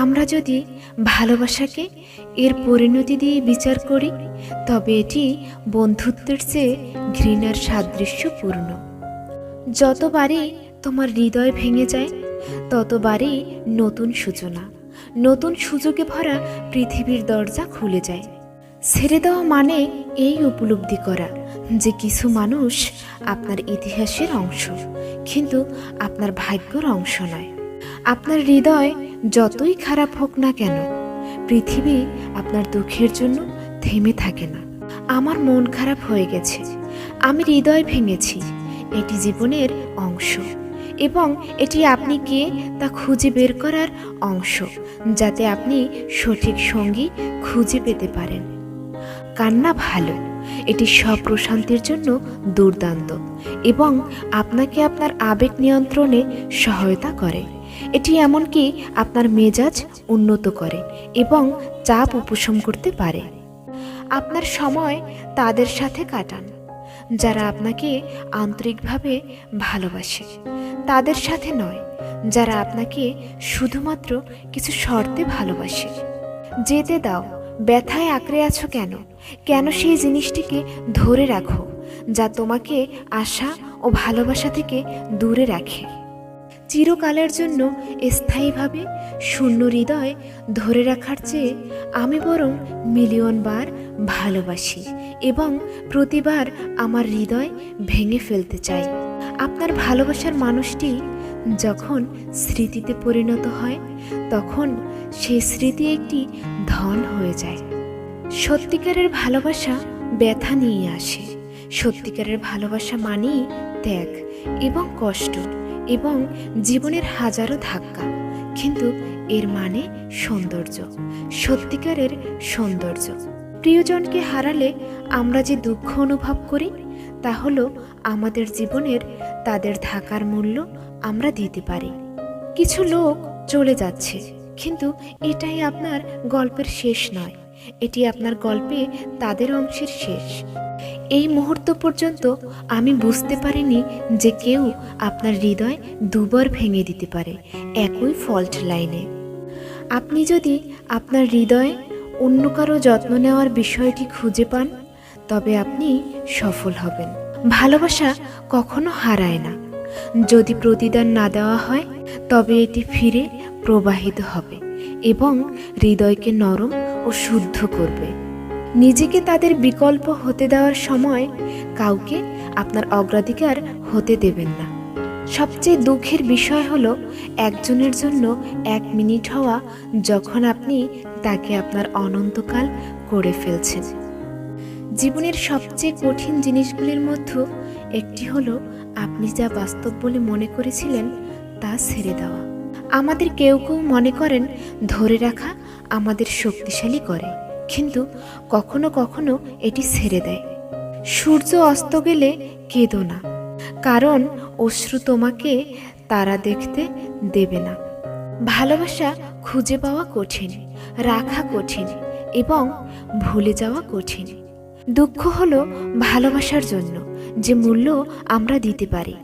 আমরা যদি ভালোবাসাকে এর পরিণতি দিয়ে বিচার করি, তবে এটি বন্ধুত্বের চেয়ে ঘৃণার সাদৃশ্যপূর্ণ। যতবারই তোমার হৃদয় ভেঙে যায়, ততবারই নতুন সূচনা, নতুন সুযোগে ভরা পৃথিবীর দরজা খুলে যায়। ছেড়ে দেওয়া মানে এই উপলব্ধি করা যে কিছু মানুষ আপনার ইতিহাসের অংশ, কিন্তু আপনার ভাগ্যের অংশ নয়। আপনার হৃদয় যতই খারাপ হোক না কেন, পৃথিবী আপনার দুঃখের জন্য থেমে থাকে না। আমার মন খারাপ হয়ে গেছে, আমি হৃদয় ভেঙেছি, এটি জীবনের অংশ, এবং এটি আপনি কে তা খুঁজে বের করার অংশ, যাতে আপনি সঠিক সঙ্গী খুঁজে পেতে পারেন। কান্না ভালো, এটি স্বপ্রশান্তির জন্য দুর্দান্ত এবং আপনাকে আপনার আবেগ নিয়ন্ত্রণে সহায়তা করে। এটি এমনকি আপনার মেজাজ উন্নত করে এবং চাপ উপশম করতে পারে। আপনার সময় তাদের সাথে কাটান যারা আপনাকে আন্তরিকভাবে ভালোবাসে, তাদের সাথে নয় যারা আপনাকে শুধুমাত্র কিছু শর্তে ভালোবাসে। যেতে দাও, ব্যথায় আঁকড়ে আছো কেন? কেন সেই জিনিসটিকে ধরে রাখো যা তোমাকে আশা ও ভালোবাসা থেকে দূরে রাখে? চিরকালের জন্য স্থায়ীভাবে শূন্য হৃদয় ধরে রাখার চেয়ে আমি বরং মিলিয়ন বার ভালোবাসি এবং প্রতিবার আমার হৃদয় ভেঙে ফেলতে চাই। আপনার ভালোবাসার মানুষটি যখন স্মৃতিতে পরিণত হয়, তখন সেই স্মৃতি একটি ধন হয়ে যায়। সত্যিকারের ভালোবাসা ব্যথা নিয়ে আসে। সত্যিকারের ভালোবাসা মানেই ত্যাগ এবং কষ্ট এবং জীবনের হাজারো ধাক্কা, কিন্তু এর মানে সৌন্দর্য, সত্যিকারের সৌন্দর্য। প্রিয়জনকে হারালে আমরা যে দুঃখ অনুভব করি, তা হলো আমাদের জীবনের তাদের থাকার মূল্য আমরা দিতে পারি। কিছু লোক চলে যাচ্ছে, কিন্তু এটাই আপনার গল্পের শেষ নয়, এটি আপনার গল্পে তাদের অংশের শেষ। এই মুহূর্ত পর্যন্ত আমি বুঝতে পারিনি যে কেউ আপনার হৃদয় দুবার ভেঙে দিতে পারে একই ফল্ট লাইনে। আপনি যদি আপনার হৃদয়ে অন্য কারো যত্ন নেওয়ার বিষয়টি খুঁজে পান, তবে আপনি সফল হবেন। ভালোবাসা কখনো হারায় না। যদি প্রতিদান না দেওয়া হয়, তবে এটি ফিরে প্রবাহিত হবে এবং হৃদয়কে নরম ও শুদ্ধ করবে। নিজেকে তাদের বিকল্প হতে দেওয়ার সময় কাউকে আপনার অগ্রাধিকার হতে দেবেন না। সবচেয়ে দুঃখের বিষয় হলো একজনের জন্য 1 মিনিট হওয়া, যখন আপনি তাকে আপনার অনন্তকাল করে ফেলছেন। জীবনের সবচেয়ে কঠিন জিনিসগুলির মধ্যে একটি হলো আপনি যা বাস্তব বলে মনে করেছিলেন তা ছেড়ে দেওয়া। আমাদের কেউ কেউ মনে করেন ধরে রাখা আমাদের শক্তিশালী করে, কিন্তু কখনো কখনো এটি ছেড়ে দেয়। সূর্য অস্ত গেলে কেঁদো না, কারণ অশ্রু তোমাকে তারা দেখতে দেবে না। ভালোবাসা খুঁজে পাওয়া কঠিন, রাখা কঠিন এবং ভুলে যাওয়া কঠিন। দুঃখ হলো ভালোবাসার জন্য যে মূল্য আমরা দিতে পারি।